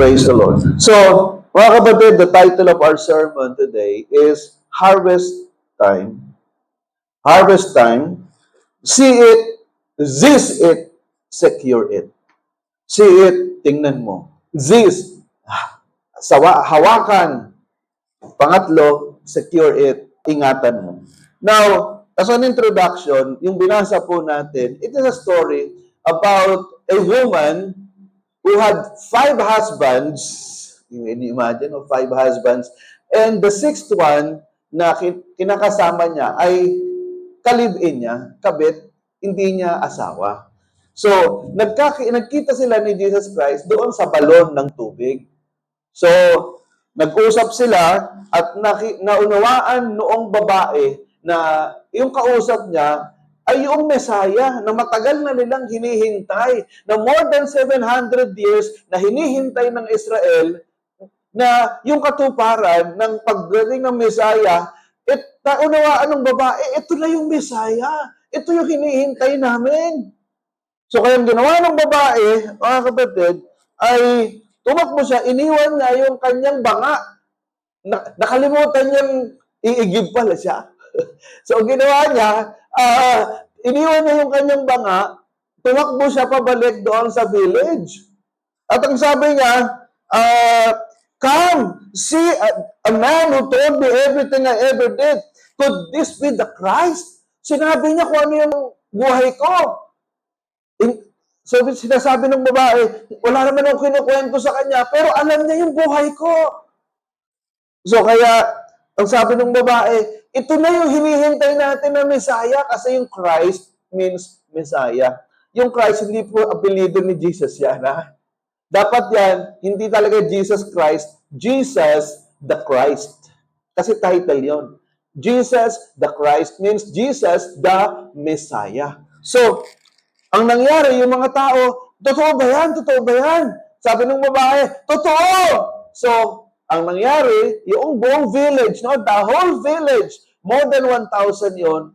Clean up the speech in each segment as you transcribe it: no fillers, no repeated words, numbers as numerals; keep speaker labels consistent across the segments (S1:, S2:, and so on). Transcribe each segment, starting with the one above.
S1: Praise the Lord. So, mga kapatid, the title of our sermon today is Harvest Time. Harvest Time. See it, this it, secure it. See it, tingnan mo. This, hawakan. Pangatlo, secure it, ingatan mo. Now, as an introduction, yung binasa po natin, it is a story about a woman who had 5 husbands. Imagine, 5 husbands. And the 6th one na kinakasama niya ay kalib-in niya, kabit, hindi niya asawa. So, nagkita sila ni Jesus Christ doon sa balon ng tubig. So, nag-usap sila at naunawaan noong babae na yung kausap niya ay yung Mesaya na matagal na nilang hinihintay, na more than 700 years na hinihintay ng Israel, na yung katuparan ng pagdating ng Mesaya, naunawaan ng babae, ito na yung Mesaya. Ito yung hinihintay namin. So, kaya ginawa ng babae, mga kapatid, ay tumakbo siya, iniwan niya yung kanyang banga. Nakalimutan niyang iigib pala siya. So, ginawa niya, iniwan niya yung kanyang banga, tumakbo siya pabalik doon sa village. At ang sabi niya, come, see a man who told me everything I ever did. Could this be the Christ? Sinabi niya kung ano yung buhay ko. So, sinasabi ng babae, wala naman akong kinukwento sa kanya, pero alam niya yung buhay ko. So, kaya, ang sabi ng babae, ito na yung hinihintay natin na Messiah, kasi yung Christ means Messiah. Yung Christ, hindi po apelido ni Jesus yan, ha? Dapat yan, hindi talaga Jesus Christ, Jesus the Christ. Kasi title yon. Jesus the Christ means Jesus the Messiah. So, ang nangyari, yung mga tao, totoo ba yan? Totoo ba yan? Sabi ng babae, totoo! So, ang nangyari, yung buong village, no? The whole village, more than 1,000 yon,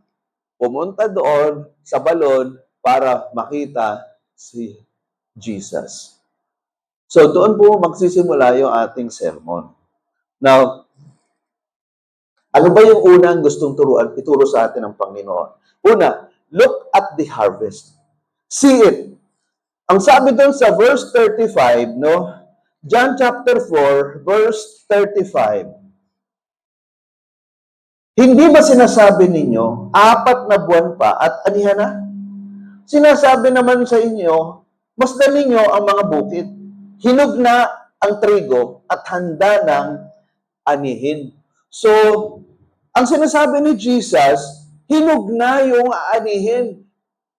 S1: pumunta doon sa balon para makita si Jesus. So, doon po magsisimula yung ating sermon. Now, ano ba yung unang gustong ituro sa atin ng Panginoon? Una, look at the harvest. See it. Ang sabi doon sa verse 35, no? John chapter 4, verse 35. Hindi ba sinasabi ninyo, 4 na buwan pa at anihan na? Sinasabi naman sa inyo, masdan ninyo ang mga bukid. Hinog na ang trigo at handa ng anihin. So, ang sinasabi ni Jesus, hinog na yung aanihin.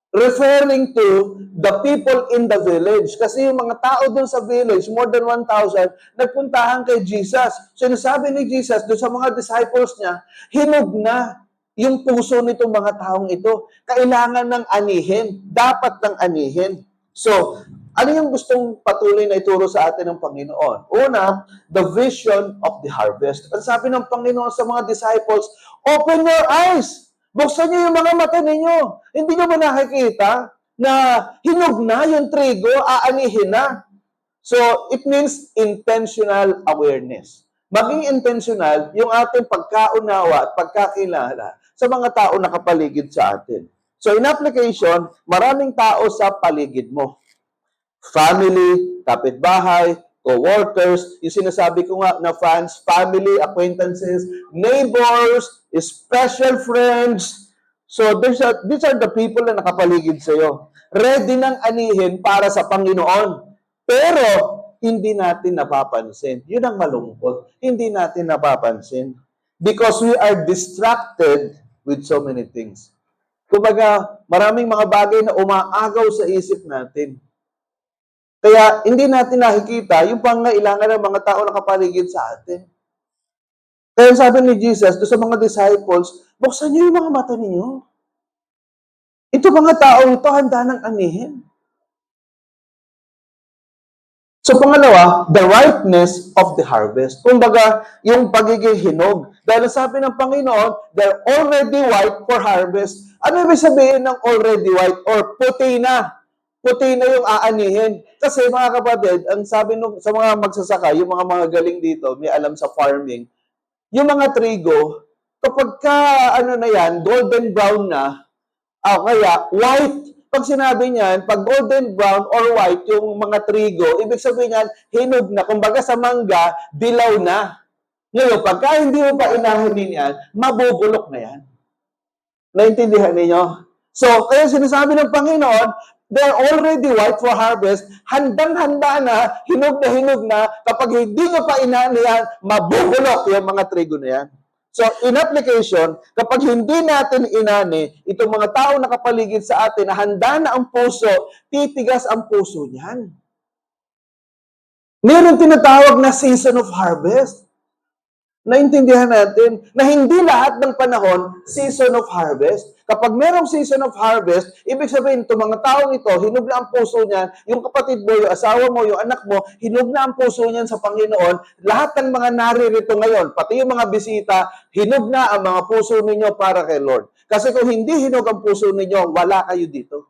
S1: Referring to the people in the village. Kasi yung mga tao doon sa village, more than 1,000, nagpuntahan kay Jesus. So, sinasabi ni Jesus doon sa mga disciples niya, hinog na yung puso nitong mga taong ito. Kailangan ng anihin. Dapat ng anihin. So, ano yung gustong patuloy na ituro sa atin ng Panginoon? Una, the vision of the harvest. Ang sabi ng Panginoon sa mga disciples, open your eyes! Buksan niyo yung mga mata ninyo. Hindi nyo ba nakikita na hinog na yung trigo, aanihin na? So, it means intentional awareness. Maging intentional yung ating pagkaunawa at pagkakilala sa mga tao na kapaligid sa atin. So, in application, maraming tao sa paligid mo. Family, kapitbahay, co-workers, yung sinasabi ko nga na friends, family, acquaintances, neighbors, special friends. So, these are the people na nakapaligid sa'yo. Ready ng anihin para sa Panginoon. Pero, hindi natin napapansin. Yun ang malungkot. Hindi natin napapansin. Because we are distracted with so many things. Kumbaga, maraming mga bagay na umaagaw sa isip natin. Kaya hindi natin nakikita yung pangailangan ng mga tao na kapaligid sa atin. Kaya sabi ni Jesus doon sa mga disciples, buksan niyo yung mga mata ninyo. Ito mga tao ito, handa ng anihin. So pangalawa, the ripeness of the harvest. Kumbaga, yung pagiging hinog. Dahil sabi ng Panginoon, they're already white for harvest. Ano ibig sabihin ng already white or puti na? puti na yung aanihin. Kasi mga kapatid, ang sabi sa mga magsasaka, yung mga galing dito, may alam sa farming, yung mga trigo, kapag ka, ano na yan, golden brown na, kaya white, pag sinabi niyan, pag golden brown or white yung mga trigo, ibig sabihin niyan, hinog na. Kumbaga sa mangga, dilaw na. Ngayon, pagka hindi mo pa inahanin yan, mabubulok na yan. Naintindihan ninyo? So, kaya sinasabi ng Panginoon, they're already white for harvest, handang-handa na hinog na, kapag hindi nyo pa inani yan, mabubulok yung mga trigo na yan. So, in application, kapag hindi natin inani, itong mga tao nakapaligid sa atin na handa na ang puso, titigas ang puso niyan. Meron tinatawag na season of harvest. Naintindihan natin na hindi lahat ng panahon season of harvest. Kapag merong season of harvest, ibig sabihin itong mga taong ito, hinog na ang puso niyan, yung kapatid mo, yung asawa mo, yung anak mo, hinog na ang puso niyan sa Panginoon. Lahat ng mga naririto ngayon, pati yung mga bisita, hinog na ang mga puso ninyo para kay Lord. Kasi kung hindi hinog ang puso ninyo, wala kayo dito.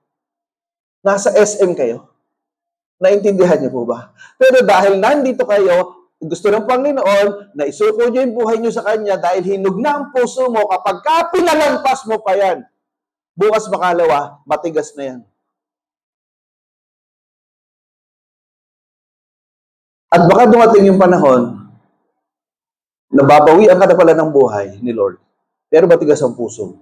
S1: Nasa SM kayo. Naintindihan niyo po ba? Pero dahil nandito kayo, gusto ng Panginoon na isuko niyo yung buhay niyo sa Kanya dahil hinog na ang puso mo kapag pinalampas mo pa yan. Bukas makalawa, matigas na yan. At baka dumating yung panahon na babawian ka na pala ng buhay ni Lord. Pero matigas ang puso.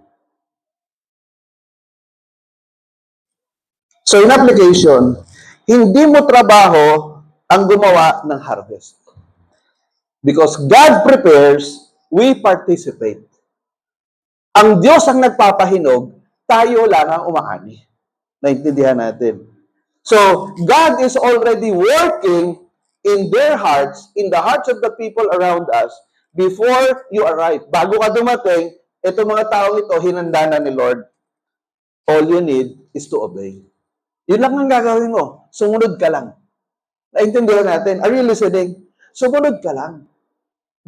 S1: So in application, hindi mo trabaho ang gumawa ng harvest. Because God prepares, we participate. Ang Diyos ang nagpapahinog, tayo lang ang umaani. Naintindihan natin. So, God is already working in their hearts, in the hearts of the people around us, before you arrive. Bago ka dumating, itong mga taong ito, hinanda na ni Lord. All you need is to obey. Yun lang ang gagawin mo. Sumunod ka lang. Naintindihan natin. Are you listening? Sumunod ka lang.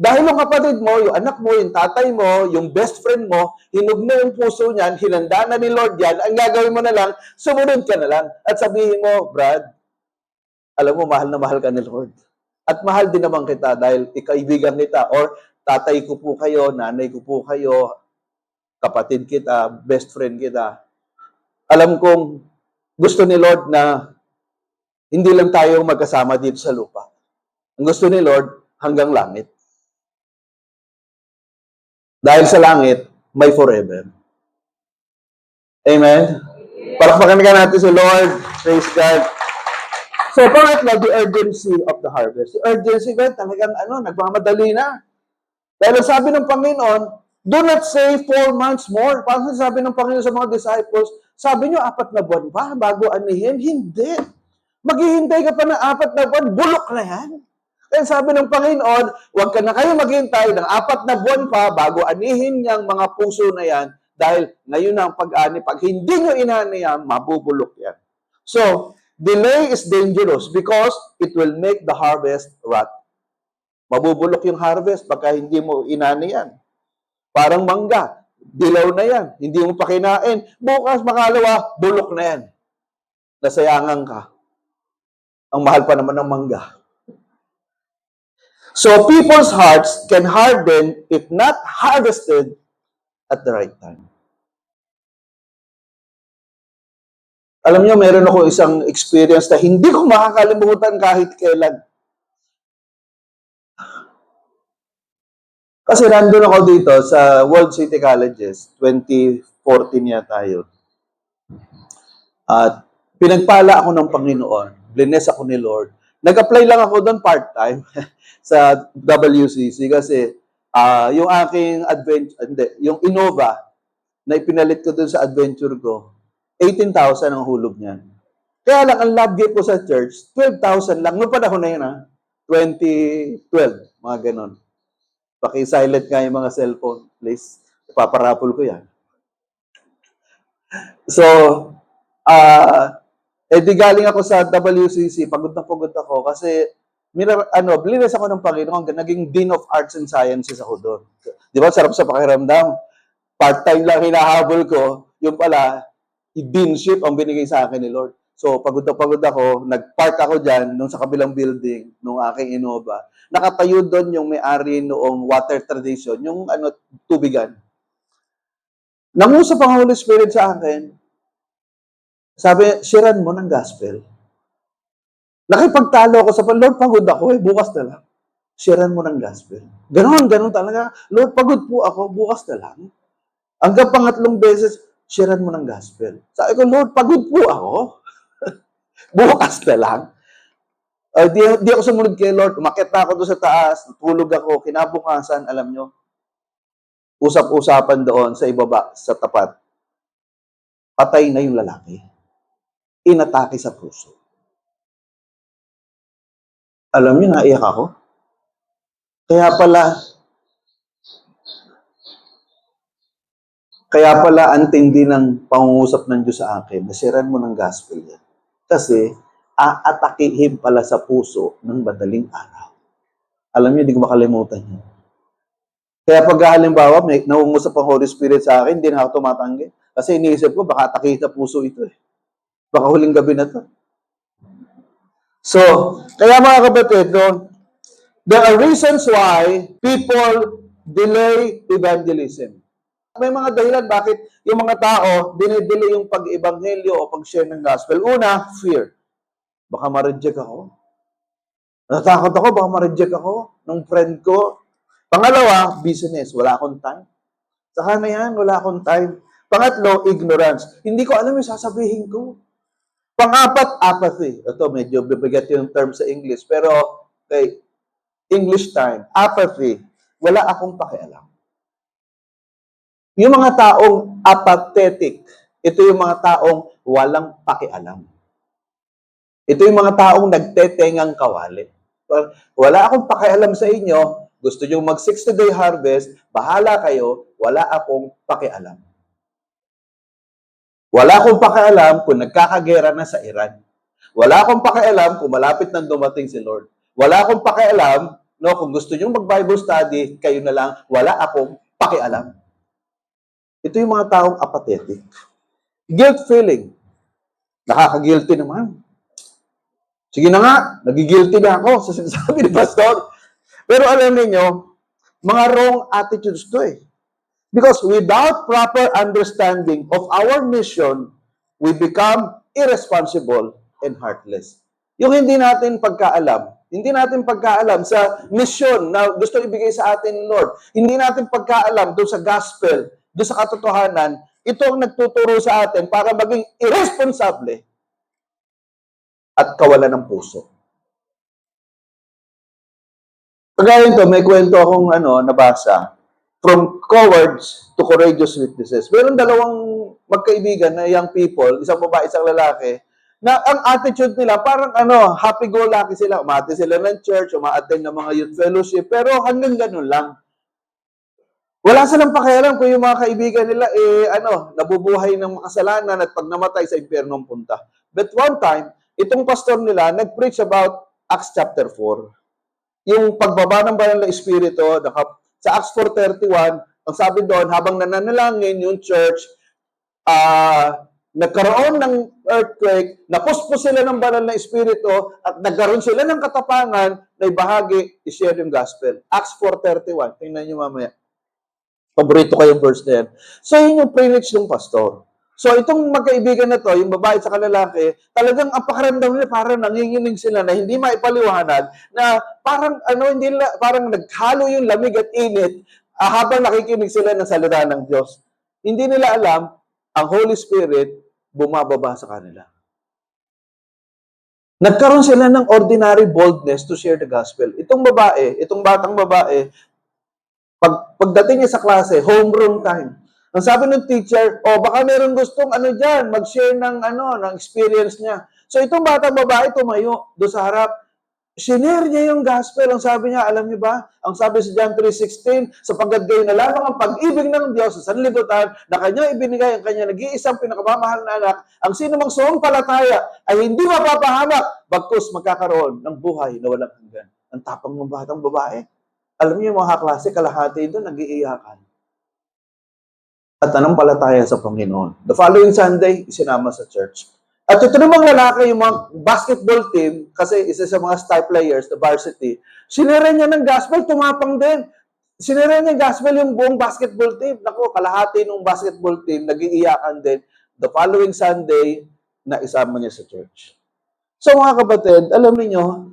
S1: Dahil yung kapatid mo, yung anak mo, yung tatay mo, yung best friend mo, hinog na yung puso niyan, hinanda na ni Lord yan, ang gagawin mo na lang, sumunod ka na lang. At sabihin mo, Brad, alam mo, mahal na mahal ka ni Lord. At mahal din naman kita dahil ikaibigan kita or tatay ko po kayo, nanay ko po kayo, kapatid kita, best friend kita. Alam kong gusto ni Lord na hindi lang tayo magkasama dito sa lupa. Ang gusto ni Lord, hanggang langit. Dahil sa langit, may forever. Amen? Palakpakan ka natin si Lord. Praise God. So, pangatlo, the urgency of the harvest. The urgency, God, talagang nagmamadali na. Dahil sabi ng Panginoon, do not say 4 months more. Parang sabi ng Panginoon sa mga disciples, sabi nyo, 4 na buwan pa bago anihin? Hindi. Maghihintay ka pa ng 4 na buwan, bulok na yan. Kaya sabi ng Panginoon, huwag ka na kayo maghintay ng 4 na buwan pa bago anihin niyang mga puso na yan dahil ngayon na ang pag-ani. Pag hindi nyo inani yan, mabubulok yan. So, delay is dangerous because it will make the harvest rot. Mabubulok yung harvest pagka hindi mo inani yan. Parang mangga, dilaw na yan. Hindi mo pa kinain. Bukas, makalawa, bulok na yan. Nasayangan ka. Ang mahal pa naman ng mangga. So, people's hearts can harden if not harvested at the right time. Alam niyo, meron ako isang experience na hindi ko makakalimutan kahit kailan. Kasi nandun ako dito sa World City Colleges, 2014 yata yun. At pinagpala ako ng Panginoon, bless ako ni Lord. Nag-apply lang ako doon part-time sa WCC kasi yung aking yung Innova na ipinalit ko doon sa adventure ko, 18,000 ang hulog niyan. Kaya lang, ang love gift ko sa church, 12,000 lang. Noong panahon na yun, 2012, mga ganon. Paki-silent nga yung mga cellphone, please. Paparapol ko yan. So, di galing ako sa WCC, pagod na pagod ako kasi blines ako ng Panginoon, naging Dean of Arts and Sciences ako doon. Di ba, sarap sa pakiramdam. Part-time lang hinahabol ko, yung pala, deanship ang binigay sa akin ni Lord. So, pagod na pagod ako, nag-park ako dyan, nung sa kabilang building, nung aking Innova. Nakatayo doon yung may-ari noong Water Tradition, yung tubigan. Nangusap ang Holy Spirit sa akin, sabi, sharean mo ng gospel. Nakipagtalo ako sa Lord, pagod ako bukas na lang. Sharean mo ng gospel. Ganon talaga. Lord, pagod po ako, bukas na lang. Hanggang pangatlong beses, sharean mo ng gospel. Sabi ko, Lord, pagod po ako. Bukas na lang. Di ako sumunod kay Lord. Umakyat na ako doon sa taas. Tulog ako. Kinabukasan, alam nyo, usap-usapan doon sa ibaba, sa tapat. Patay na yung lalaki. Inatake sa puso. Alam niyo, naiyak ako. Kaya pala ang tindi ng pangungusap ng Diyos sa akin, nasiran mo ng gospel yan. Kasi, aatakihin pala sa puso ng madaling araw. Alam niyo, hindi ko makalimutan yun. Kaya pag halimbawa, may nangungusap ang Holy Spirit sa akin, hindi na ako tumatanggi. Kasi iniisip ko, baka atakihin sa puso ito eh. Baka huling gabi na to. So, kaya mga kapatid, there are reasons why people delay evangelism. May mga dahilan bakit yung mga tao dinedelay yung pag-ebanghelyo o pag-share ng gospel. Una, fear. Baka ma-reject ako. Natakot ako, baka ma-reject ako ng friend ko. Pangalawa, business. Wala akong time. Saka na yan, wala akong time. Pangatlo, ignorance. Hindi ko alam yung sasabihin ko. Pangapat, apathy. Ito, medyo bibigat yung term sa English. Pero, okay, English time, apathy. Wala akong pakialam. Yung mga taong apathetic, ito yung mga taong walang pakialam. Ito yung mga taong nagtetengang kawali. Wala akong pakialam sa inyo, gusto nyo mag 60-day harvest, bahala kayo, wala akong pakialam. Wala akong pakialam kung nagkakagera na sa Iran. Wala akong pakialam kung malapit nang dumating si Lord. Wala akong pakialam, kung gusto nyo mag-Bible study, kayo na lang, wala akong pakialam. Ito yung mga taong apathetic. Guilt feeling. Nakaka-guilty naman. Sige na nga, nagigilty na ako sa sinasabi ni Pastor. Pero alam niyo, mga wrong attitudes to eh. Because without proper understanding of our mission, we become irresponsible and heartless. Yung hindi natin pagkaalam sa mission na gusto ibigay sa atin ni Lord, hindi natin pagkaalam doon sa gospel, doon sa katotohanan, ito ang nagtuturo sa atin para maging irresponsable at kawalan ng puso. Kagaya nito, may kwento akong nabasa. From cowards to courageous witnesses. Meron dalawang magkaibigan na young people, isang babae, isang lalaki, na ang attitude nila parang happy-go-lucky sila. Umate sila ng church, uma-attend ng mga youth fellowship, pero hanggang ganun lang. Wala silang pakialam kung yung mga kaibigan nila nabubuhay ng makasalanan at pag namatay sa impyerno ang punta. But one time, itong pastor nila nag-preach about Acts chapter 4. Yung pagbaba ng banal na espiritu, sa Acts 4:31, ang sabi doon, habang nananalangin yung church, nagkaroon ng earthquake, napuspos sila ng banal na espiritu, at nagkaroon sila ng katapangan na ibahagi, i-share yung gospel. Acts 4:31. Tingnan nyo mamaya. Paborito ko yung verse na yan. So, yun yung preach ng pastor. So, itong magkaibigan na to, yung babae sa lalaki, talagang ang pakiramdam nila, parang nanginginig sila na hindi maipaliwanag, na parang, parang naghalo yung lamig at init habang nakikinig sila ng salita ng Diyos. Hindi nila alam, ang Holy Spirit bumababa sa kanila. Nagkaroon sila ng ordinary boldness to share the gospel. Itong batang babae, pagdating niya sa klase, homeroom time. Ang sabi ng teacher, baka meron gustong mag-share ng experience niya. So itong batang babae tumayo doon sa harap. Shinare niya yung gospel. Ang sabi niya, alam niyo ba? Ang sabi sa John 3:16, sapagkat gayon na lamang ang pag-ibig ng Diyos sa sanlibutan na kanya ibinigay ang kanya nag-iisang pinakamamahal na anak, ang sino mang sumampalataya ay hindi mapapahamak, bagkus magkakaroon ng buhay na walang hanggan. Ang tapang ng batang babae. Alam niyo mga klase, kalahati doon nag-iiyakan. At anong palataya sa Panginoon. The following Sunday, isinama sa church. At ito namang lalaki, yung mga basketball team, kasi isa sa mga star players, the varsity, sinira niya ng gospel, tumapang din. Sinira niya ng gospel yung buong basketball team. Naku, kalahati ng basketball team, nag-iiyakan din. The following Sunday, naisama niya sa church. So mga kapatid, alam niyo,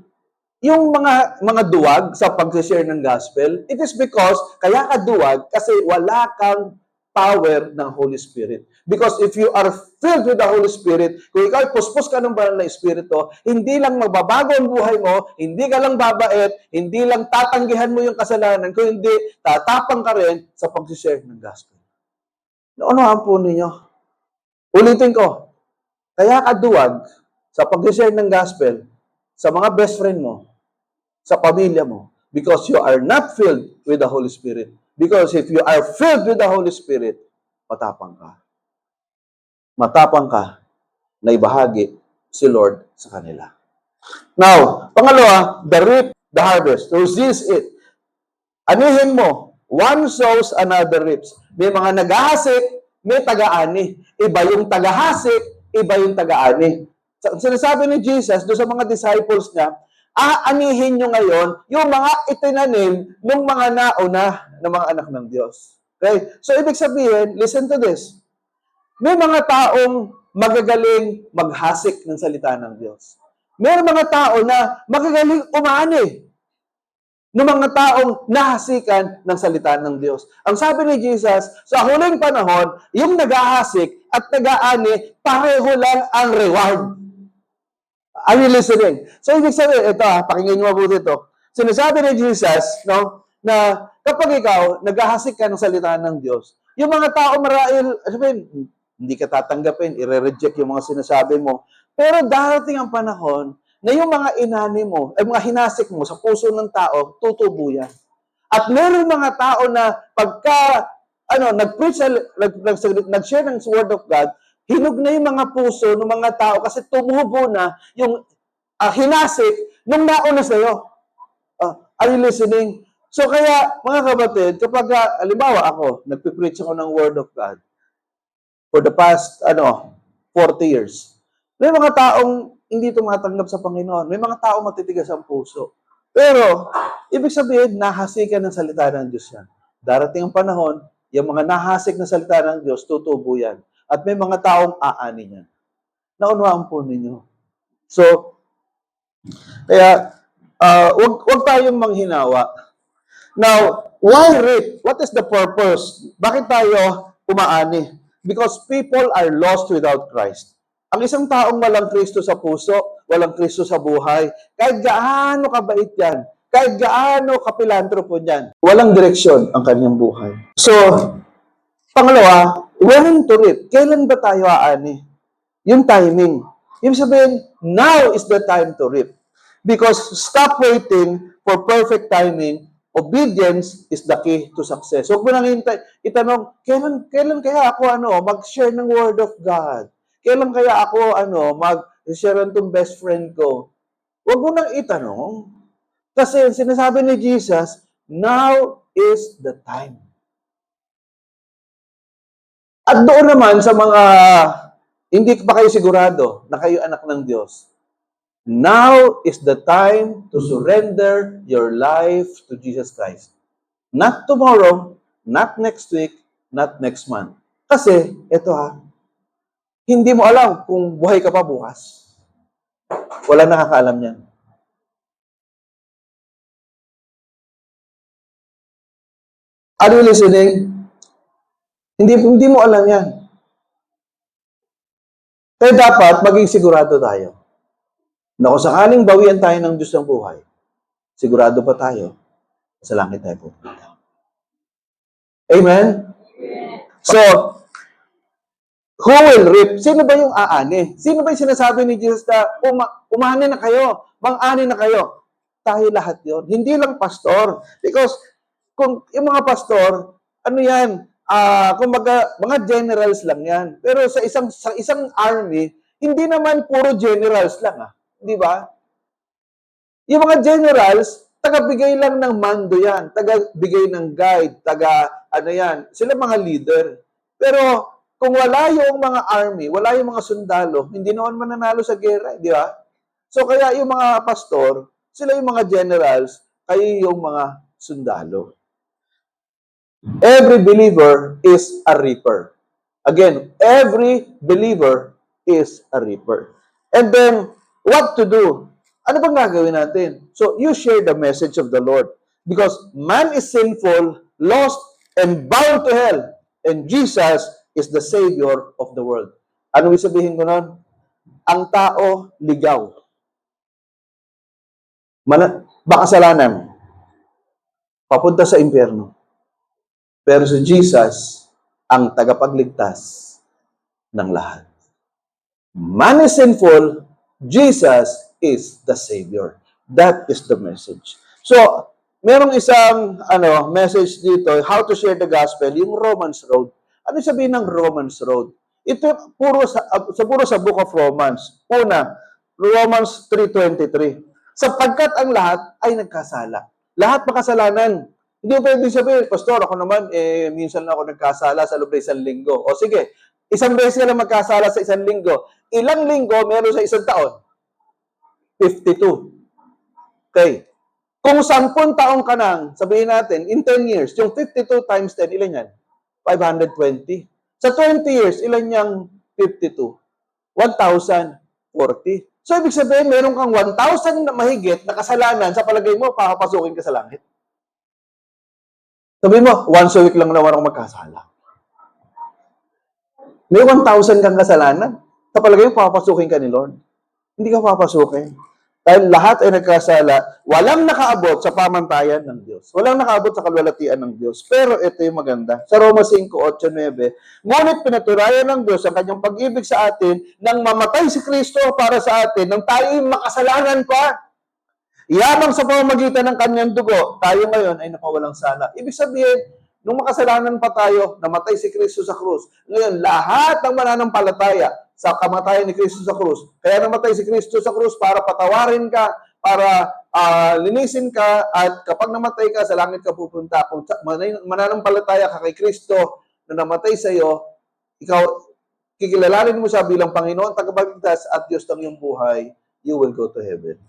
S1: yung mga duwag sa pag-share ng gospel, it is because, kaya ka duwag, kasi wala kang power ng Holy Spirit. Because if you are filled with the Holy Spirit, kung ikaw puspos ka ng banal na Espiritu, hindi lang magbabago ang buhay mo, hindi ka lang babait, hindi lang tatanggihan mo yung kasalanan, kung hindi, tatapang ka rin sa pag-share ng gospel. Naunahan po ninyo. Ulitin ko, kaya ka duwag sa pag-share ng gospel sa mga best friend mo, sa pamilya mo, because you are not filled with the Holy Spirit. Because if you are filled with the Holy Spirit, matapang ka. Matapang ka na ibahagi si Lord sa kanila. Now, pangalawa, the reap, the harvest. So this is it. Anihin mo, one sows, another reaps. May mga naghahasik, may taga-ani. Iba yung taga-hasik, iba yung taga-ani. Sinasabi ni Jesus doon sa mga disciples niya, aanihin nyo ngayon yung mga itinanim ng mga nauna ng mga anak ng Diyos. Okay? So, ibig sabihin, listen to this. May mga taong magagaling maghasik ng salita ng Diyos. May mga tao na magagaling umani ng mga taong nahasikan ng salita ng Diyos. Ang sabi ni Jesus, sa huling panahon, yung naghahasik at nag-aani, pareho lang ang reward. Are you listening? So, ibig sabihin, ito pakinggan nyo mabuti ito. Sinasabi ni Jesus, no, na kapag ikaw, naghahasik ka ng salita ng Diyos, yung mga tao marahil, sabihin, hindi ka tatanggapin, i-reject yung mga sinasabi mo. Pero darating ang panahon na yung mga inani mo, mga hinasik mo sa puso ng tao, tutubo yan. At meron mga tao na pagka, nag-preach, nag-share ng word of God, hinog na yung mga puso ng mga tao kasi tumubo na yung hinasik nung nauna sa'yo. Are you listening? So kaya, mga kapatid, kapag, halimbawa ako, nagpipreach ako ng word of God for the past, 40 years. May mga taong hindi tumatanggap sa Panginoon. May mga taong matitigas ang puso. Pero, ibig sabihin, nahasikan ng salita ng Diyos yan. Darating ang panahon, yung mga nahasik na salita ng Diyos, tutubo yan. At may mga taong aani niyan. Naunawaan po ninyo. So, kaya, wag tayong manghinawa. Now, why reap? What is the purpose? Bakit tayo umaani? Because people are lost without Christ. Ang isang taong walang Kristo sa puso, walang Kristo sa buhay, kahit gaano kabait yan, kahit gaano kapilantropo niyan, walang direksyon ang kanyang buhay. So, pangalawa, when to reap? Kailan ba tayo aani? Yung timing. Ibig sabihin, now is the time to reap. Because stop waiting for perfect timing. Obedience is the key to success. Huwag mo nang itanong, kailan kaya ako mag-share ng word of God? Kailan kaya ako mag-share ng best friend ko? Huwag mo nang itanong. Kasi sinasabi ni Jesus, now is the time. At doon naman sa mga hindi pa kayo sigurado na kayo anak ng Diyos, now is the time to surrender your life to Jesus Christ. Not tomorrow, not next week, not next month. Kasi, hindi mo alam kung buhay ka pa bukas. Wala nakakaalam yan. Are you listening? Hindi mo alam yan. Kaya dapat maging sigurado tayo na kung sakaling bawian tayo ng Diyos ng buhay, sigurado pa tayo, sa langit tayo pupunta. Amen? So, who will reap? Sino ba yung aani? Sino ba yung sinasabi ni Jesus na umani na kayo, mang-ani na kayo? Tayo lahat yon. Hindi lang pastor. Because kung yung mga pastor, mga generals lang yan. Pero sa isang army, hindi naman puro generals lang di ba? Yung mga generals, taga-bigay lang ng mando yan, taga-bigay ng guide, sila mga leader. Pero Kung wala yung mga army, wala yung mga sundalo, hindi naman mananalo sa gera, di ba? So kaya yung mga pastor, sila yung mga generals, kayo yung mga sundalo. Every believer is a reaper. Again, every believer is a reaper. And then, what to do? Ano bang gagawin natin? So, you share the message of the Lord. Because man is sinful, lost, and bound to hell. And Jesus is the Savior of the world. Ano ibig sabihin ko nun? Ang tao, ligaw. Makasalanan. Papunta sa impyerno. Pero si Jesus, ang tagapagligtas ng lahat. Man is sinful, Jesus is the Savior. That is the message. So, merong isang message dito, how to share the gospel, yung Romans Road. Ano sabihin ng Romans Road? Ito puro sa Book of Romans. Una, Romans 3:23. Sapagkat ang lahat ay nagkasala. Lahat makasalanan. Hindi mo pwede sabihin, Pastor, ako naman, minsan lang ako nagkasala sa loob ng isang linggo. O sige, isang beses ka lang magkasala sa isang linggo. Ilang linggo meron sa isang taon? 52. Okay. Kung 10 taon ka nang, sabihin natin, in 10 years, yung 52 times 10, ilan yan? 520. Sa 20 years, ilan yung 52? 1,040. So, ibig sabihin, meron kang 1,000 na mahigit na kasalanan, sa palagay mo, papapasukin ka sa langit. Sabihin mo, once a week lang naman ako magkasala. May 1,000 kang kasalanan. Sa palagay mo, papapasukin ka ni Lord. Hindi ka papasukin. Dahil lahat ay nagkasala, walang nakaabot sa pamantayan ng Diyos. Walang nakaabot sa kalwalatian ng Diyos. Pero ito yung maganda. Sa Roma 5:8-9, ngunit pinaturayan ng Diyos ang kanyang pag-ibig sa atin nang mamatay si Kristo para sa atin, nang tayo'y makasalanan pa. Yabang sa pamamagitan ng kanyang dugo, tayo ngayon ay napawalang sala. Ibig sabihin, nung makasalanan pa tayo, namatay si Kristo sa krus. Ngayon, lahat ng mananampalataya sa kamatayan ni Kristo sa krus, kaya namatay si Kristo sa krus para patawarin ka, para linisin ka, at kapag namatay ka, sa langit ka pupunta. Kung mananampalataya ka kay Kristo na namatay sa iyo, ikaw, kikilalanin mo siya bilang Panginoon, tagapagligtas at Diyos ng iyong buhay, you will go to heaven.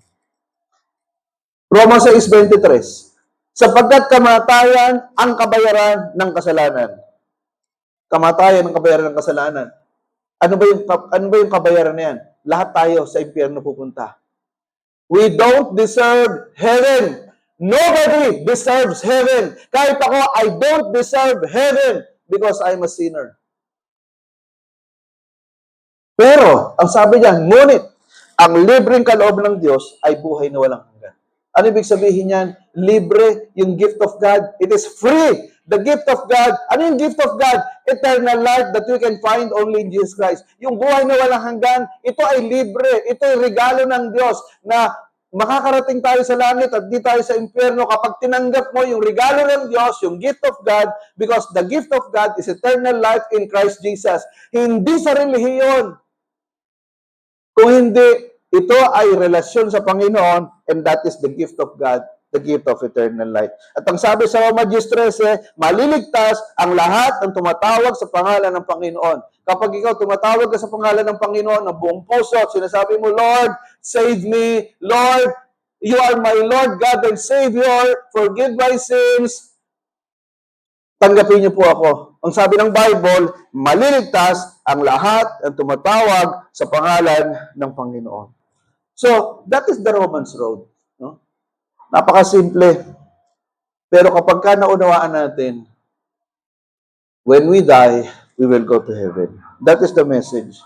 S1: Roma 6:23. Sapagkat kamatayan ang kabayaran ng kasalanan. Kamatayan ang kabayaran ng kasalanan. Ano ba yung kabayaran na yan? Lahat tayo sa impyerno pupunta. We don't deserve heaven. Nobody deserves heaven. Kahit ako, I don't deserve heaven because I'm a sinner. Pero, ang sabi niya, ngunit, ang libreng kaloob ng Diyos ay buhay na walang hanggan. Ano ibig sabihin yan? Libre yung gift of God. It is free. The gift of God. Ano yung gift of God? Eternal life that we can find only in Jesus Christ. Yung buhay na walang hanggan, ito ay libre. Ito ay regalo ng Diyos na makakarating tayo sa langit at di tayo sa impyerno kapag tinanggap mo yung regalo ng Diyos, yung gift of God, because the gift of God is eternal life in Christ Jesus. Hindi sa relihiyon. Kung hindi, ito ay relasyon sa Panginoon, and that is the gift of God, the gift of eternal life. At ang sabi sa Roma 10:13, maliligtas ang lahat ng tumatawag sa pangalan ng Panginoon. Kapag ikaw tumatawag ka sa pangalan ng Panginoon ng buong puso, sinasabi mo, Lord, save me. Lord, you are my Lord, God and Savior. Forgive my sins. Tanggapin niyo po ako. Ang sabi ng Bible, maliligtas ang lahat ng tumatawag sa pangalan ng Panginoon. So, that is the Romans Road. No? Napakasimple. Pero kapag ka naunawaan natin, when we die, we will go to heaven. That is the message.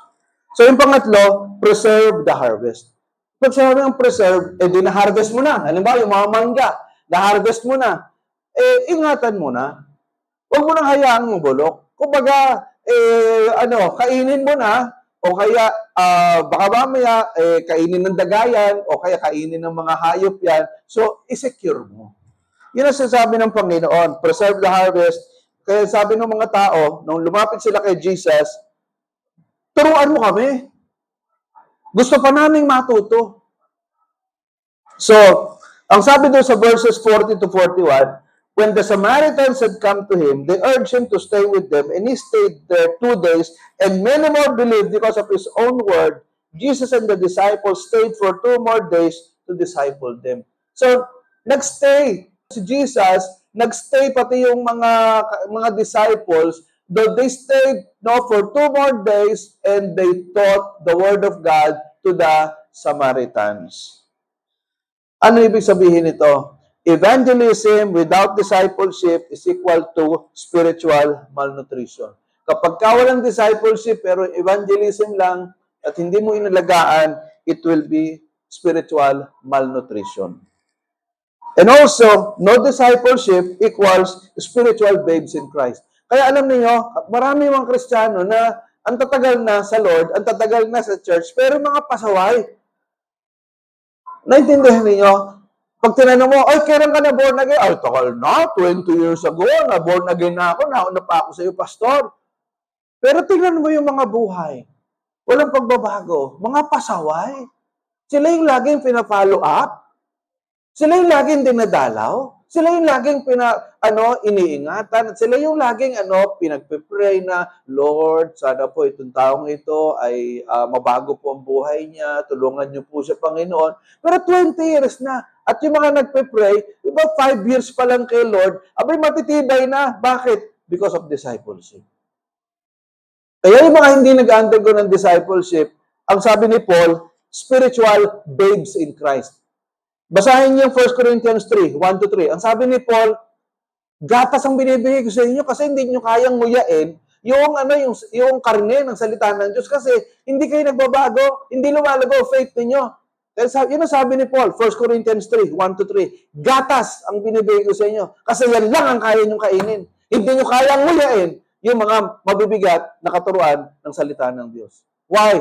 S1: So, yung pangatlo, preserve the harvest. Pag sinabi ng preserve, di na-harvest mo na. Halimbawa, yung mga mangga, na-harvest mo na. Ingatan mo na. Huwag mo nang hayaang mabulok. Kumbaga, kainin mo na, o kaya baka mamaya kainin ng dagayan, o kaya kainin ng mga hayop yan. So, i-secure mo. Yun ang sasabi ng Panginoon, preserve the harvest. Kaya sabi ng mga tao, nung lumapit sila kay Jesus, turuan mo kami. Gusto pa naming matuto. So, ang sabi doon sa verses 40-41, When the Samaritans had come to him, they urged him to stay with them, and he stayed there 2 days, and many more believed because of his own word. Jesus and the disciples stayed for 2 more days to disciple them. So, nagstay si Jesus, nagstay pati yung mga disciples, though they stayed for 2 more days, and they taught the word of God to the Samaritans. Ano ibig sabihin nito? Evangelism without discipleship is equal to spiritual malnutrition. Kapag ka walang discipleship pero evangelism lang at hindi mo inalagaan, it will be spiritual malnutrition. And also, no discipleship equals spiritual babes in Christ. Kaya alam niyo, marami mga Kristiyano na ang tatagal na sa Lord, ang tatagal na sa church, pero mga pasaway. Naintindihan niyo? Pag tinanong mo, ay, kailan ka na born again? Ay, takal na, 20 years ago, na born again na ako, nauna pa ako sa iyo, pastor. Pero tingnan mo yung mga buhay. Walang pagbabago. Mga pasaway. Sila yung laging pina-follow up. Sila yung laging dinadalaw. Sila yung laging iniingatan. At sila yung laging pinagpe-pray na, Lord, sana po itong taong ito ay mabago po ang buhay niya. Tulungan niyo po siya, Panginoon. Pero 20 years na. At yung mga nagpe-pray, iba 5 years pa lang kay Lord, abay matitibay na. Bakit? Because of discipleship. Kaya yung mga hindi nag-undergo ng discipleship, ang sabi ni Paul, spiritual babes in Christ. Basahin niyo 1 Corinthians 3, 1-3. Ang sabi ni Paul, gatas ang binibigay ko sa inyo kasi hindi niyo kayang nguyain yung karne ng salita ng Diyos kasi hindi kayo nagbabago, hindi lumalago faith ninyo. Yun ang sabi ni Paul, 1 Corinthians 3, 1-3. Gatas ang binibigay ko sa inyo kasi yan lang ang kaya niyong kainin. Hindi niyo kayang nguyain yung mga mabibigat na katuruan ng salita ng Diyos. Why?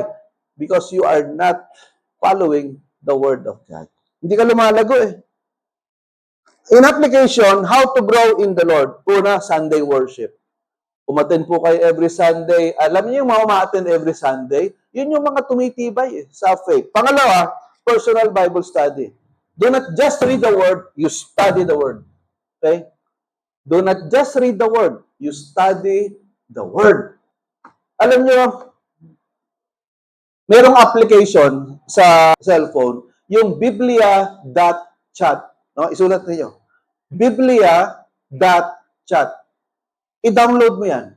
S1: Because you are not following the Word of God. Hindi ka lumalago eh. In application, how to grow in the Lord. Una, Sunday worship. Umattend po kayo every Sunday. Alam niyo yung mga uma-attend every Sunday, yun yung mga tumitibay sa faith. Pangalawa, personal Bible study. Do not just read the Word, you study the Word. Okay? Do not just read the Word, you study the Word. Alam niyo, merong application sa cellphone, yung biblia.chat. No? Isulat niyo. Biblia.chat. I-download mo yan.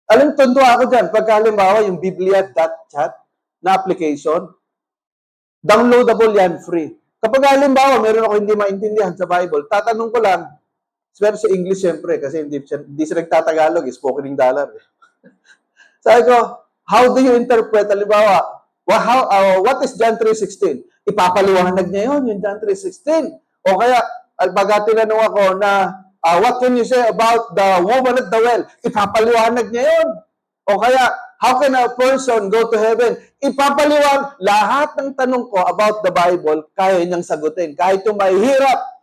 S1: Alam, tuntua ako dyan. Pagka halimbawa yung biblia.chat na application, downloadable yan, free. Kapag halimbawa, meron ako hindi maintindihan sa Bible, tatanong ko lang, pero sa English siyempre, kasi hindi siya nagtatagalog, spoken in dollar. Sabi ko, how do you interpret, halimbawa, what is John 3:16? Ipapaliwanag niya yun, yung John 3:16. O kaya, pag tinanong ako na, what can you say about the woman at the well? Ipapaliwanag niya yun. O kaya, how can a person go to heaven? Ipapaliwanag. Lahat ng tanong ko about the Bible, kaya niyang sagutin. Kahit yung mahihirap.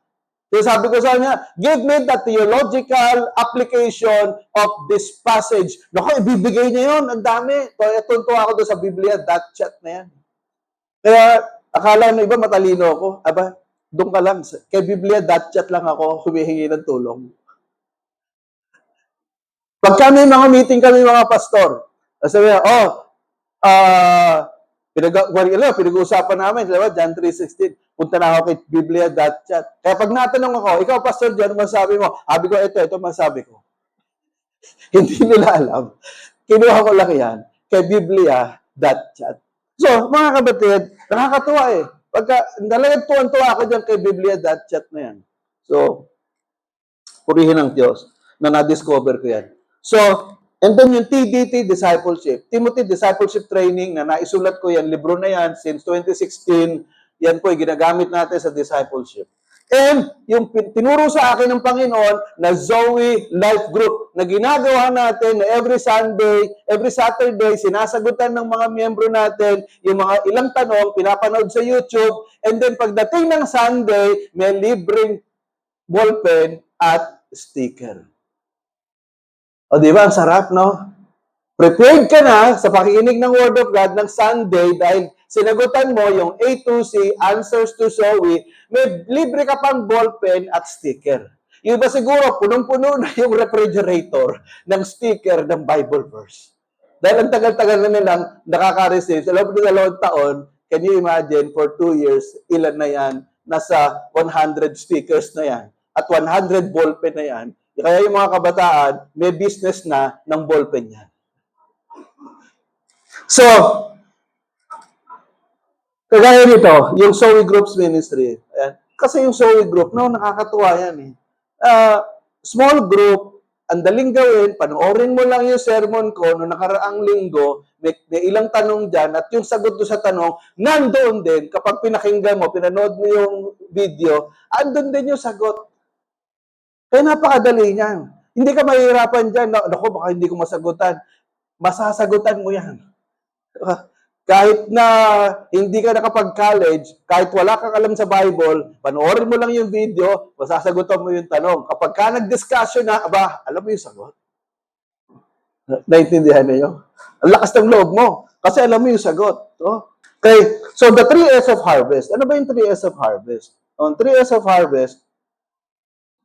S1: So sabi ko sa kanya, give me the theological application of this passage. Naku, ibibigay niya yun. Ang dami. Kaya tuntua ako doon sa Biblia.chat na yan. Kaya, akala ng iba matalino ako. Aba, doon ka lang. Kay Biblia.chat lang ako humihingi ng tulong. Pagka may mga meeting kami mga pastor, sabi niya, pinag-uusapan namin, diba? John 3:16, punta na ako kay Biblia.chat. Kaya pag natanong ako, ikaw pastor John, masabi mo, sabi ko, ito masabi ko. Hindi nila alam. Kinuha ko lang yan kay Biblia.chat. So, mga kapatid, nakakatuwa eh. Pagka, talagang tuwan-tuwa ako dyan kay Biblia.chat na yan. So, purihin ng Diyos na na-discover ko yan. So, and then yung TDT, Discipleship. Timothy Discipleship Training na naisulat ko yan, libro na yan, since 2016, yan po, ginagamit natin sa discipleship. And yung tinuro sa akin ng Panginoon na Zoe Life Group na ginagawa natin na every Sunday, every Saturday, sinasagutan ng mga miyembro natin yung mga ilang tanong, pinapanood sa YouTube, and then pagdating ng Sunday, may libreng ballpen at sticker. O di ba, ang sarap, no? Prepared ka na sa pakikinig ng Word of God ng Sunday dahil sinagutan mo yung A to C, Answers to Zoe, may libre ka pang ballpen at sticker. Yung iba siguro, punong-puno na yung refrigerator ng sticker ng Bible verse. Dahil ang tagal-tagal na nilang nakaka-receive. Sa loob ng 2 taon, can you imagine, for 2 years, ilan na yan? Nasa 100 stickers na yan. At 100 ballpen na yan. Kaya yung mga kabataan, may business na ng ballpen yan. So, kagaya nito, yung Zoe Groups Ministry. Ayan. Kasi yung Zoe Group, no, nakakatuwa yan eh. Small group, ang daling gawin, panoorin mo lang yung sermon ko noong nakaraang linggo, may ilang tanong dyan, at yung sagot doon sa tanong, nandoon din, kapag pinakinggan mo, pinanood mo yung video, andun din yung sagot. Kaya napakadali niyan. Hindi ka mahihirapan dyan, naku, baka hindi ko masagutan. Masasagutan mo yan. Kahit na hindi ka nakapag-college, kahit wala kang alam sa Bible, panoorin mo lang yung video, masasagutan mo yung tanong. Kapag ka nag-discussion na, aba, alam mo yung sagot. Naintindihan niyo? Ang lakas ng loob mo, kasi alam mo yung sagot. No? Okay, so the 3 S's of harvest. Ano ba yung 3 S's of harvest? On 3 S's of harvest,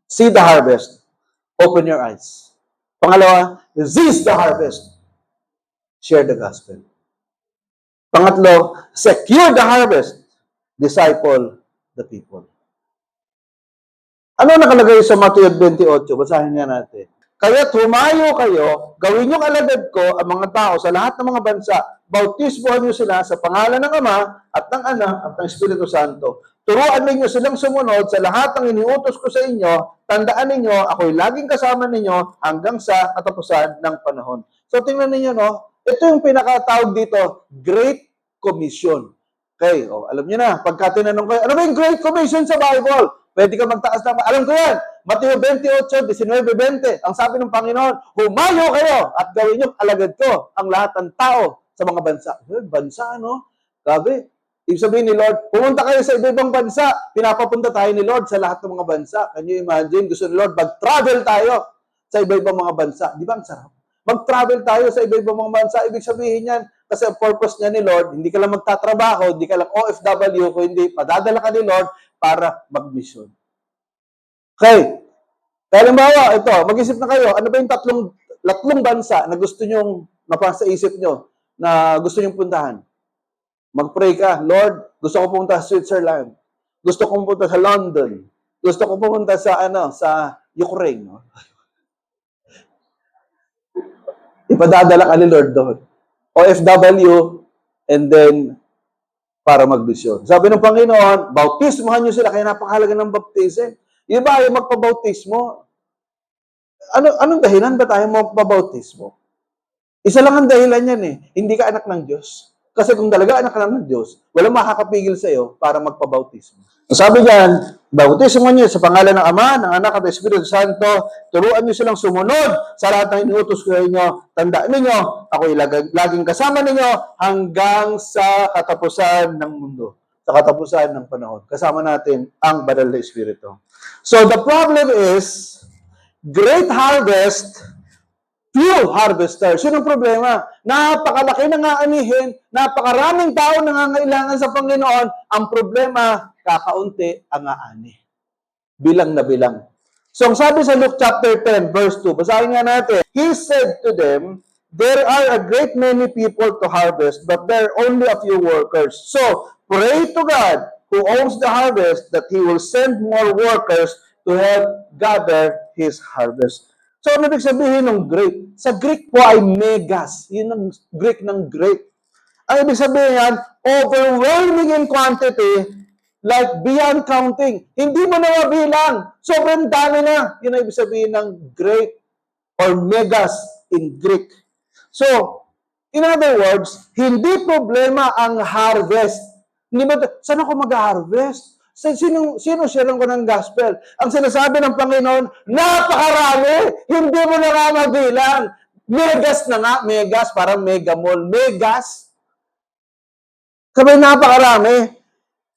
S1: see the harvest. Open your eyes. Pangalawa, seize the harvest. Share the gospel. Pangatlo, secure the harvest. Disciple the people. Ano nakalagay sa Matthew 28? Basahin nga natin. Kaya't humayo kayo, gawin niyong alagad ko ang mga tao sa lahat ng mga bansa. Bautismohan niyo sila sa pangalan ng Ama at ng Anak at ng Espiritu Santo. Turuan ninyo silang sumunod sa lahat ng iniutos ko sa inyo. Tandaan ninyo, ako'y laging kasama ninyo hanggang sa katapusan ng panahon. So tingnan ninyo, no? Ito yung pinakatawag dito, Great Commission. Okay, alam niyo na, pagka tinanong kayo, ano ba yung Great Commission sa Bible? Pwede ka magtaas ng, alam ko yan, Mateo 28, 19, 20. Ang sabi ng Panginoon, humayo kayo at gawin niyo alagad ko ang lahat ng tao sa mga bansa. Bansa, no? Sabi, ibig sabihin ni Lord, pumunta kayo sa iba-ibang bansa. Pinapapunta tayo ni Lord sa lahat ng mga bansa. Can you imagine? Gusto ni Lord, mag-travel tayo sa iba-ibang mga bansa. Di ba ang sarap? Mag-travel tayo sa iba-ibang mga bansa. Ibig sabihin yan, kasi ang purpose niya ni Lord, hindi ka lang magtatrabaho, hindi ka lang OFW, kundi padadala ka ni Lord para mag-mission. Okay. Kaya halimbawa, ito, mag-isip na kayo, ano ba yung tatlong bansa na gusto nyong napasa isip nyo na gusto nyong puntahan? Mag-pray ka, Lord, gusto ko pumunta sa Switzerland. Gusto ko pumunta sa London. Gusto ko pumunta sa sa Ukraine. No? Ipadadala ka ni Lord doon. OFW, and then, para magbisyon. Sabi ng Panginoon, bautismohan nyo sila, kaya napakahalaga ng baptism. Iba ay magpabautismo. Anong dahilan ba tayo magpabautismo? Isa lang ang dahilan yan eh. Hindi ka anak ng Diyos. Kasi kung talaga anak ka ng Diyos, walang makakapigil sa iyo para magpabautismo. Sabi diyan, bautismo niyo sa pangalan ng Ama, ng Anak at ng Espiritu Santo. Turuan niyo silang sumunod sa lahat ng inuutos ko sa inyo. Tandaan ninyo, ako'y laging kasama ninyo hanggang sa katapusan ng mundo. Sa katapusan ng panahon. Kasama natin ang Banal na Espiritu. So the problem is, great harvest, few harvesters. Yun ang problema. Napakalaki ng aanihin, napakaraming tao nangangailangan sa Panginoon. Ang problema, kakaunti ang aani. Bilang na bilang. So, ang sabi sa Luke chapter 10, verse 2, basahin nga natin. He said to them, there are a great many people to harvest, but there are only a few workers. So, pray to God who owns the harvest that He will send more workers to help gather His harvest. So, ano ibig sabihin ng great? Sa Greek po ay megas. Yun ang Greek ng great. Ang ibig sabihin yan, overwhelming in quantity, like beyond counting. Hindi mo na mabilang. Sobrang dami na. Yun ang ibig sabihin ng great or megas in Greek. So, in other words, hindi problema ang harvest. Hindi ba, saan ako mag-harvest? Sino share ko ng gospel? Ang sinasabi ng Panginoon, napakarami! Hindi mo na nga mabilang. Megas na nga, megas, parang mega mall. Megas. Sabi, napakarami.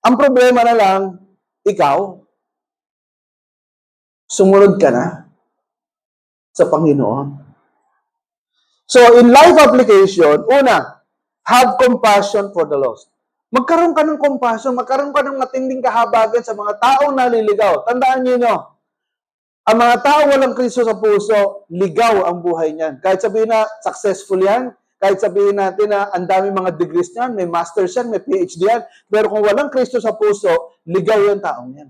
S1: Ang problema na lang, ikaw, sumunod ka na sa Panginoon. So, in life application, una, have compassion for the lost. Magkaroon ka ng compassion, magkaroon ka ng matinding kahabagan sa mga taong naliligaw. Tandaan niyo, Ang mga tao walang Kristo sa puso, ligaw ang buhay niyan. Kahit sabihin na successful yan, kahit sabihin natin na ang dami mga degrees niyan, may master's yan, may PhD yan, pero kung walang Kristo sa puso, ligaw yung taong yan.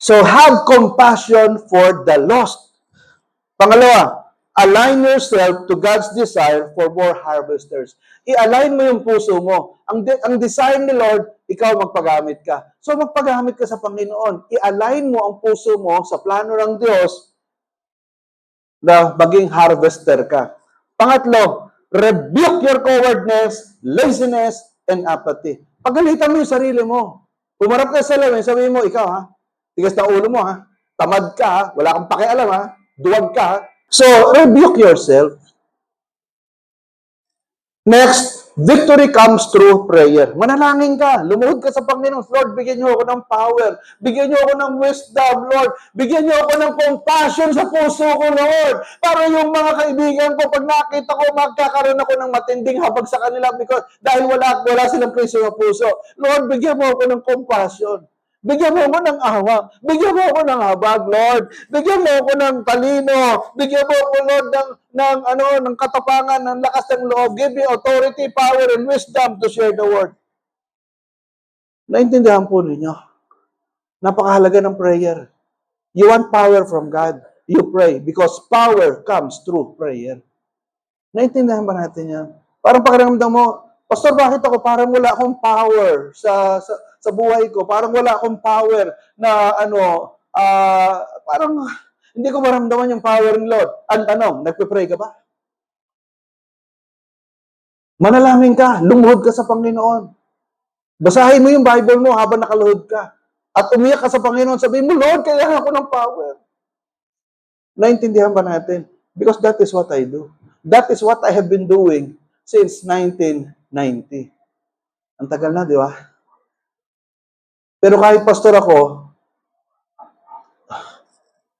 S1: So have compassion for the lost. Pangalawa, align yourself to God's desire for more harvesters. I-align mo yung puso mo. Ang desire ni Lord, ikaw magpagamit ka. So magpagamit ka sa Panginoon. I-align mo ang puso mo sa plano ng Diyos na maging harvester ka. Pangatlo, rebuke your cowardness, laziness, and apathy. Pagalitan mo yung sarili mo. Pumarap ka sa salamin, sabihin mo, ikaw ha, tigas na ulo mo ha, tamad ka ha, wala kang pakialam ha, duwag ka ha. So, rebuke yourself. Next, victory comes through prayer. Manalangin ka. Lumuhod ka sa Panginoon. Lord, bigyan niyo ako ng power. Bigyan niyo ako ng wisdom, Lord. Bigyan niyo ako ng compassion sa puso ko, Lord. Para yung mga kaibigan ko, pag nakita ko, magkakaroon ako ng matinding habag sa kanila because dahil wala silang Kristo sa puso. Lord, bigyan mo ako ng compassion. Bigyan mo ako ng awa. Bigyan mo ako ng habag, Lord. Bigyan mo ako ng talino. Bigyan mo ako, Lord, ng katapangan, ng lakas ng loob. Give me authority, power, and wisdom to share the word. Naintindihan po ninyo. Napakahalaga ng prayer. You want power from God. You pray because power comes through prayer. Naintindihan ba natin yan? Parang pakiramdam mo, Pastor, bakit ako parang wala akong power sa buhay ko? Parang wala akong power na parang hindi ko maramdaman yung power ng Lord. Ang tanong, nagpe-pray ka ba? Manalangin ka, lumuhod ka sa Panginoon. Basahin mo yung Bible mo habang nakaluhod ka. At umiyak ka sa Panginoon, sabihin mo, Lord, kailangan ako ng power. Naintindihan ba natin? Because that is what I do. That is what I have been doing since 1990. Ang tagal na, di ba? Pero kahit pastor ako,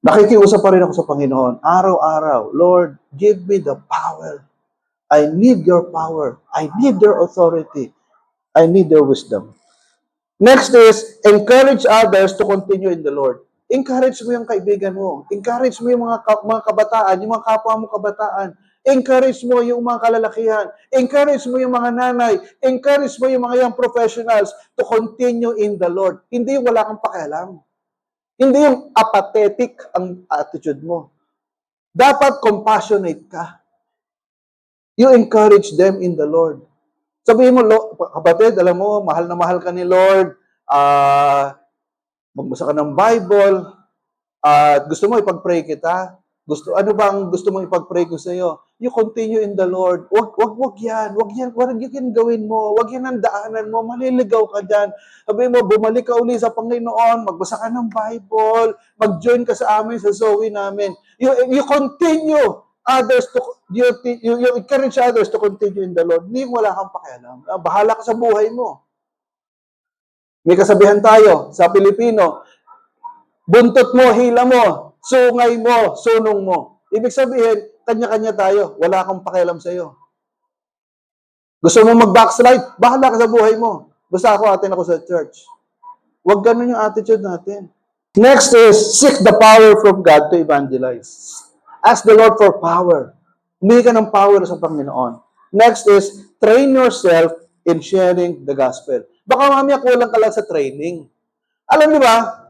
S1: nakikiusap pa rin ako sa Panginoon. Araw-araw, Lord, give me the power. I need your power. I need your authority. I need your wisdom. Next is, encourage others to continue in the Lord. Encourage mo yung kaibigan mo. Encourage mo yung mga kabataan, yung mga kapwa mo kabataan. Encourage mo yung mga kalalakihan. Encourage mo yung mga nanay. Encourage mo yung mga young professionals to continue in the Lord. Hindi yung wala kang pakialam. Hindi yung apathetic ang attitude mo. Dapat compassionate ka. You encourage them in the Lord. Sabihin mo, kapatid, alam mo, mahal na mahal ka ni Lord. Magbasa ka ng Bible. Gusto mo ipag-pray kita? Ano bang gusto mong ipag-pray ko sa iyo? You continue in the Lord. Wag yan gawin mo. Wag yan ang daanan mo. Maliligaw ka dyan. Sabi mo, bumalik ka uli sa Panginoon, magbasa ka ng Bible, mag-join ka sa amin, sa Zoe namin. You continue others to, you encourage others to continue in the Lord. Hindi wala kang pakialam. Bahala ka sa buhay mo. May kasabihan tayo sa Pilipino, buntot mo, hila mo, sungay mo, sunong mo. Ibig sabihin, kanya-kanya tayo. Wala akong pakialam sa iyo. Gusto mo mag-backslide? Bahala ka sa buhay mo. Basta ako sa church. Huwag ganun yung attitude natin. Next is, seek the power from God to evangelize. Ask the Lord for power. Humingi ka ng power sa Panginoon. Next is, train yourself in sharing the gospel. Baka mamaya kulang ka lang sa training. Alam niyo ba,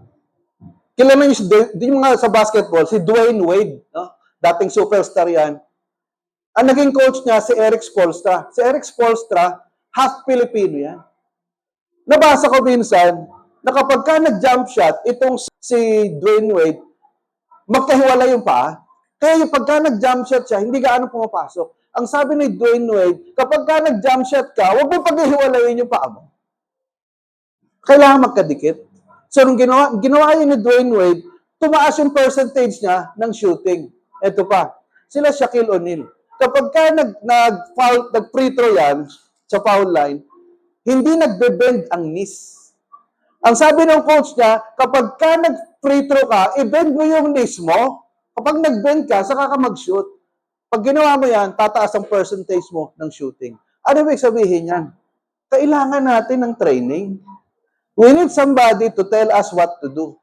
S1: kilala niyo yung mga sa basketball, si Dwayne Wade, no? Dating superstar yan. Ang naging coach niya, si Eric Spoelstra. Si Eric Spoelstra, half Filipino yan. Nabasa ko minsan, na kapag ka nag-jump shot, itong si Dwayne Wade, magkahiwala yung paa. Kaya yung pagka nag-jump shot siya, hindi gaano pumapasok. Ang sabi ni Dwayne Wade, kapag ka nag-jump shot ka, huwag mo paghihiwalayin yung paa mo. Kailangan magkadikit. So, nung ginawa yun ni Dwayne Wade, tumaas yung percentage niya ng shooting. Ito pa, sila Shaquille O'Neal. Kapag ka nag-free throw yan sa foul line, hindi nagbe-bend ang knees. Ang sabi ng coach niya, kapag ka nag-free throw ka, i-bend mo yung knees mo. Kapag nag-bend ka, saka ka mag-shoot. Pag ginawa mo yan, tataas ang percentage mo ng shooting. Ano ibig sabihin yan? Kailangan natin ng training. We need somebody to tell us what to do.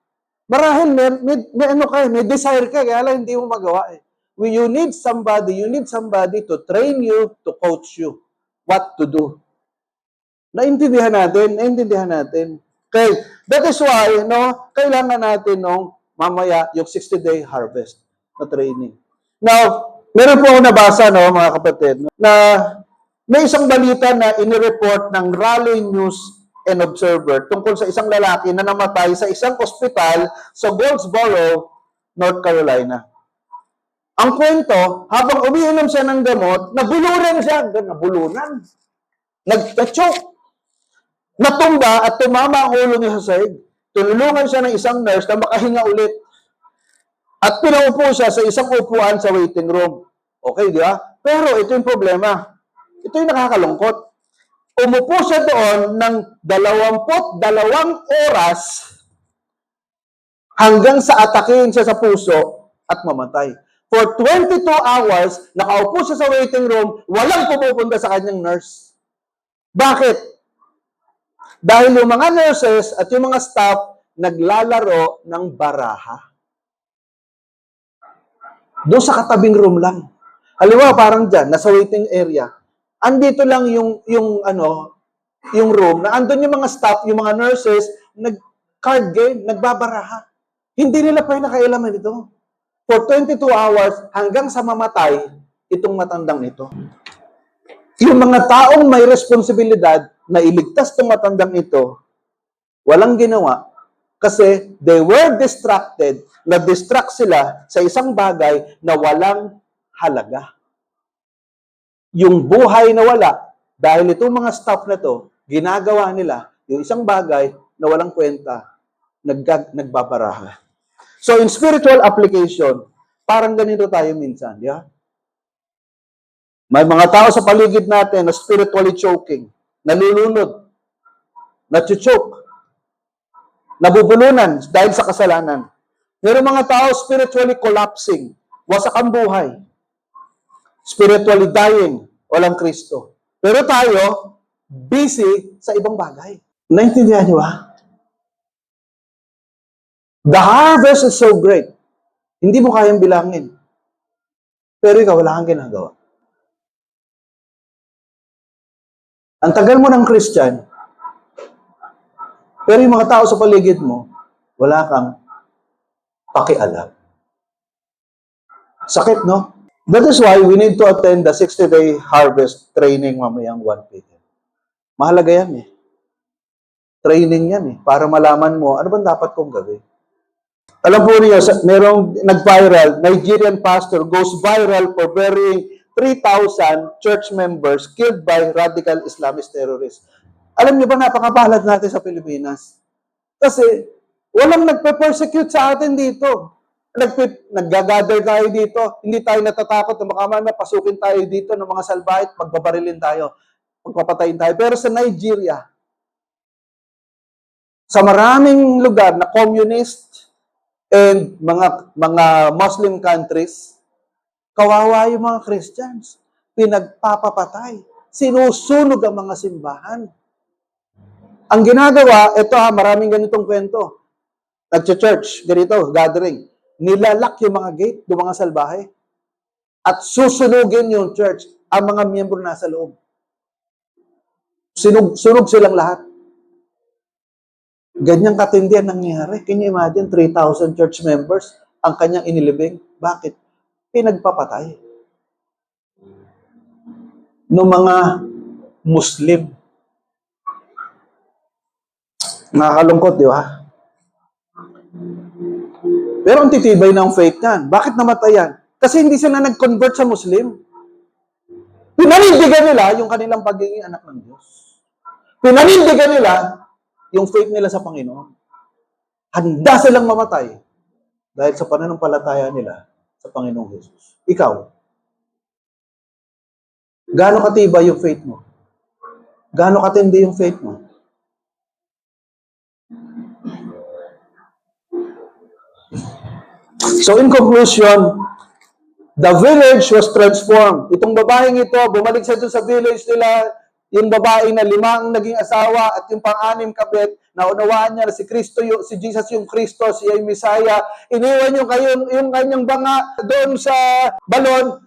S2: Marahil may ano ka, may desire ka, kaya lang hindi mo magawa eh. You need somebody to train you, to coach you what to do. Naintindihan natin. Okay, that is why, no, kailangan natin mamaya yung 60-day harvest na training. Now, meron po ako nabasa, no, mga kapatid, na may isang balita na inireport ng Raleigh News and Observer tungkol sa isang lalaki na namatay sa isang ospital sa Goldsboro, North Carolina. Ang kwento, habang umiinom siya ng gamot, nabulunan siya, nag-choke. Natumba at tumama ang ulo niya sa sahig. Tulungan siya ng isang nurse na makahinga ulit. At pinaupo siya sa isang upuan sa waiting room. Okay, di ba? Pero ito yung problema. Ito yung nakakalungkot. Umupo siya doon ng 22 oras hanggang sa atakin siya sa puso at mamatay. For 22 hours, nakaupo siya sa waiting room, walang pumupunta sa kanyang nurse. Bakit? Dahil yung mga nurses at yung mga staff naglalaro ng baraha. Doon sa katabing room lang. Halimbawa, parang dyan, nasa waiting area. Andito lang yung room, na andun yung mga staff, yung mga nurses, nag-card game, nagbabaraha. Hindi nila pa nakailaman ito. For 22 hours, hanggang sa mamatay, itong matandang ito. Yung mga taong may responsibilidad na iligtas itong matandang ito, walang ginawa kasi they were distracted, na-distract sila sa isang bagay na walang halaga. Yung buhay na wala, dahil itong mga staff na to, ginagawa nila yung isang bagay na walang kwenta, nagbabaraha. So in spiritual application, parang ganito tayo minsan, yeah? May mga tao sa paligid natin na spiritually choking, nalulunod, nachuchoke, nabubulunan dahil sa kasalanan. Meron mga tao spiritually collapsing, wasak ang buhay, spiritually dying, walang Kristo. Pero tayo, busy sa ibang bagay. Naintindihan niyo ba? The harvest is so great. Hindi mo kayang bilangin. Pero ikaw, wala kang ginagawa. Ang tagal mo ng Christian, pero yung mga tao sa paligid mo, wala kang pakialam. Sakit, no? That is why we need to attend the 60-day harvest training mamayang 1 p.m. Mahalaga yan eh. Training yan eh. Para malaman mo, ano bang dapat kong gawin? Alam po niyo, merong nag-viral, Nigerian pastor goes viral for burying 3,000 church members killed by radical Islamist terrorists. Alam niyo ba, napakabalat natin sa Pilipinas. Kasi walang nagpe-persecute sa atin dito. Nag-gather tayo dito. Hindi tayo natatakot na baka mamaya pasukin tayo dito ng mga salbahit, pagbabarilin tayo, pagpapatayin tayo. Pero sa Nigeria, sa maraming lugar na communist and mga Muslim countries, kawawa yung mga Christians. Pinagpapapatay. Sinusunog ang mga simbahan. Ang ginagawa, ito maraming ganitong kwento. Nag-church, ganito, gathering. Nilalak yung mga gate, yung mga salbahe. At susunugin yung church, ang mga miyembro nasa loob. Sunog silang lahat. Ganyang katindi ang nangyari. Can you imagine, 3,000 church members ang kanyang inilibing? Bakit? Pinagpapatay ng mga Muslim. Nakakalungkot, di ba? Pero ang titibay ng faith niyan. Bakit namatay yan? Kasi hindi sila nag-convert sa Muslim. Pinanindigan nila yung kanilang pagiging anak ng Diyos. Pinanindigan nila yung faith nila sa Panginoon. Handa silang mamatay dahil sa pananampalataya nila sa Panginoong Jesus. Ikaw, gaano katibay yung faith mo? Gaano katindi yung faith mo? So in conclusion, the village was transformed. Itong babaeng ito, bumalik siya doon sa village nila, yung babae na 5 ang naging asawa at yung pang-anim kabit, naunawaan niya na si Kristo, si Jesus yung Kristo, siya yung Messiah. Iniwan yung kanyang banga doon sa balon,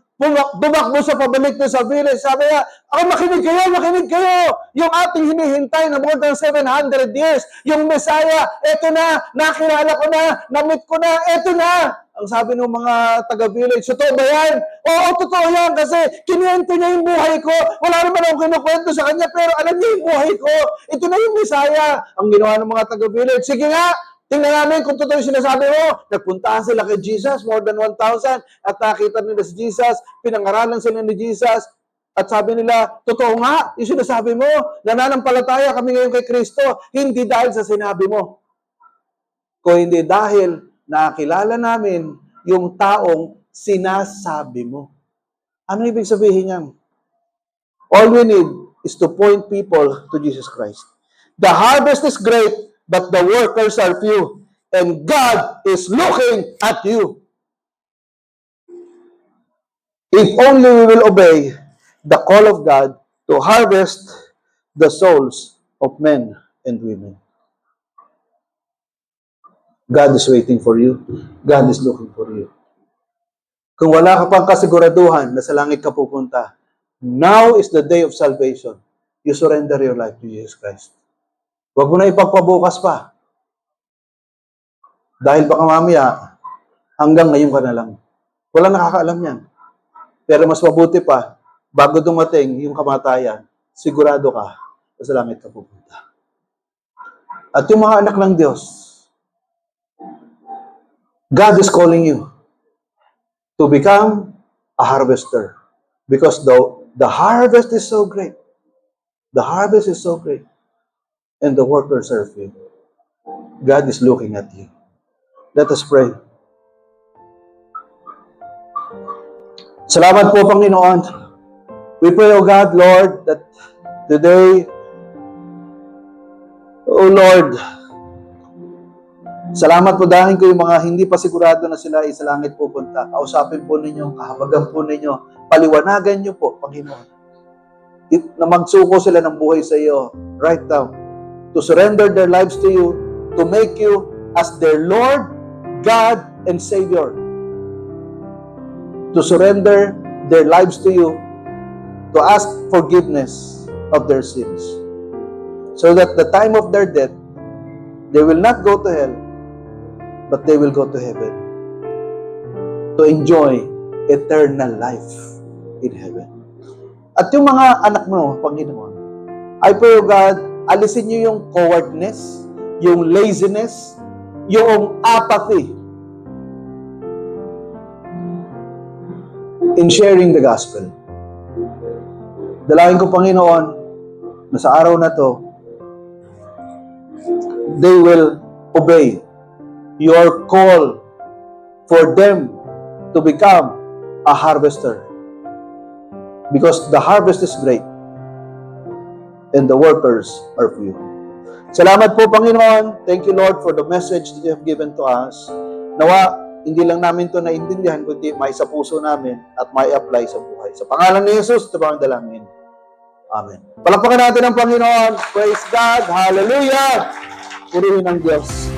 S2: bumakbo sa pabalik doon sa village. Sabi niya, makinig kayo. Yung ating hinihintay na more than 700 years, yung Messiah, eto na, nakilala ko na, na-meet ko na, eto na. Ang sabi ng mga taga-village, totoo ba yan? Oo, totoo yan kasi kinuwento niya yung buhay ko. Wala naman akong kinukwento sa kanya pero alam niya yung buhay ko. Ito na yung Messiah. Ang ginawa ng mga taga-village, sige nga, tingnan namin kung totoo yung sinasabi mo. Nagpuntahan sila kay Jesus, more than 1,000, at nakita nila si Jesus, pinangaralan sila ni Jesus, at sabi nila, totoo nga, yung sinasabi mo, nananampalataya kami ngayon kay Kristo, hindi dahil sa sinabi mo, kung hindi dahil nakilala namin yung taong sinasabi mo. Ano ibig sabihin niyan? All we need is to point people to Jesus Christ. The harvest is great, but the workers are few. And God is looking at you. If only we will obey the call of God to harvest the souls of men and women. God is waiting for you. God is looking for you. Kung wala ka pang kasiguraduhan na sa langit ka pupunta, now is the day of salvation. You surrender your life to Jesus Christ. Huwag mo na ipagpabukas pa. Dahil baka mamaya, hanggang ngayon ka na lang. Wala nakakaalam yan. Pero mas mabuti pa, bago dumating yung kamatayan, sigurado ka na sa langit ka pupunta. At yung mga anak ng Diyos, God is calling you to become a harvester because the harvest is so great. The harvest is so great. And the workers are few. God is looking at you. Let us pray. Salamat po, Panginoon. We pray, O God, Lord, that today, O Lord, salamat po dahil ko yung mga hindi pa sigurado na sila ay sa langit pupunta. Kausapin po ninyo, kahabagan po ninyo, paliwanagan nyo po, Panginoon. Na magsuko sila ng buhay sa iyo right now. To surrender their lives to you, to make you as their Lord, God, and Savior. To surrender their lives to you, to ask forgiveness of their sins. So that the time of their death, they will not go to hell, but they will go to heaven to enjoy eternal life in heaven. At yung mga anak mo, Panginoon, I pray, O God, alisin niyo yung cowardness, yung laziness, yung apathy in sharing the gospel. Dalangin ko, Panginoon, na sa araw na to, they will obey your call for them to become a harvester. Because the harvest is great and the workers are few. Salamat po, Panginoon. Thank you, Lord, for the message that you have given to us. Nawa, hindi lang namin ito naintindihan, kundi may sa puso namin at may apply sa buhay. Sa pangalan ni Jesus, ito ang dalangin. Amen. Palakpakan natin ang Panginoon. Praise God. Hallelujah. Purihin ang Diyos.